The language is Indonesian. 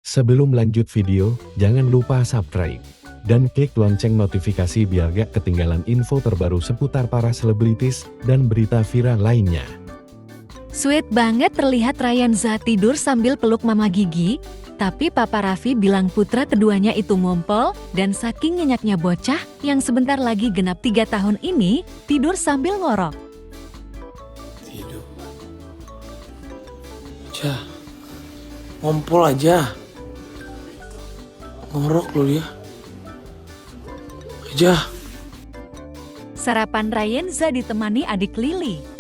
Sebelum lanjut video, jangan lupa subscribe dan klik lonceng notifikasi biar gak ketinggalan info terbaru seputar para selebritis dan berita viral lainnya. Sweet banget terlihat Ryanza tidur sambil peluk Mama Gigi, tapi Papa Raffi bilang putra keduanya itu ngompol, dan saking nyenyaknya bocah yang sebentar lagi genap 3 tahun ini, tidur sambil ngorok. Tidur aja, ngompol aja, ngorok lo ya aja. Sarapan Ryanza ditemani adik Lily.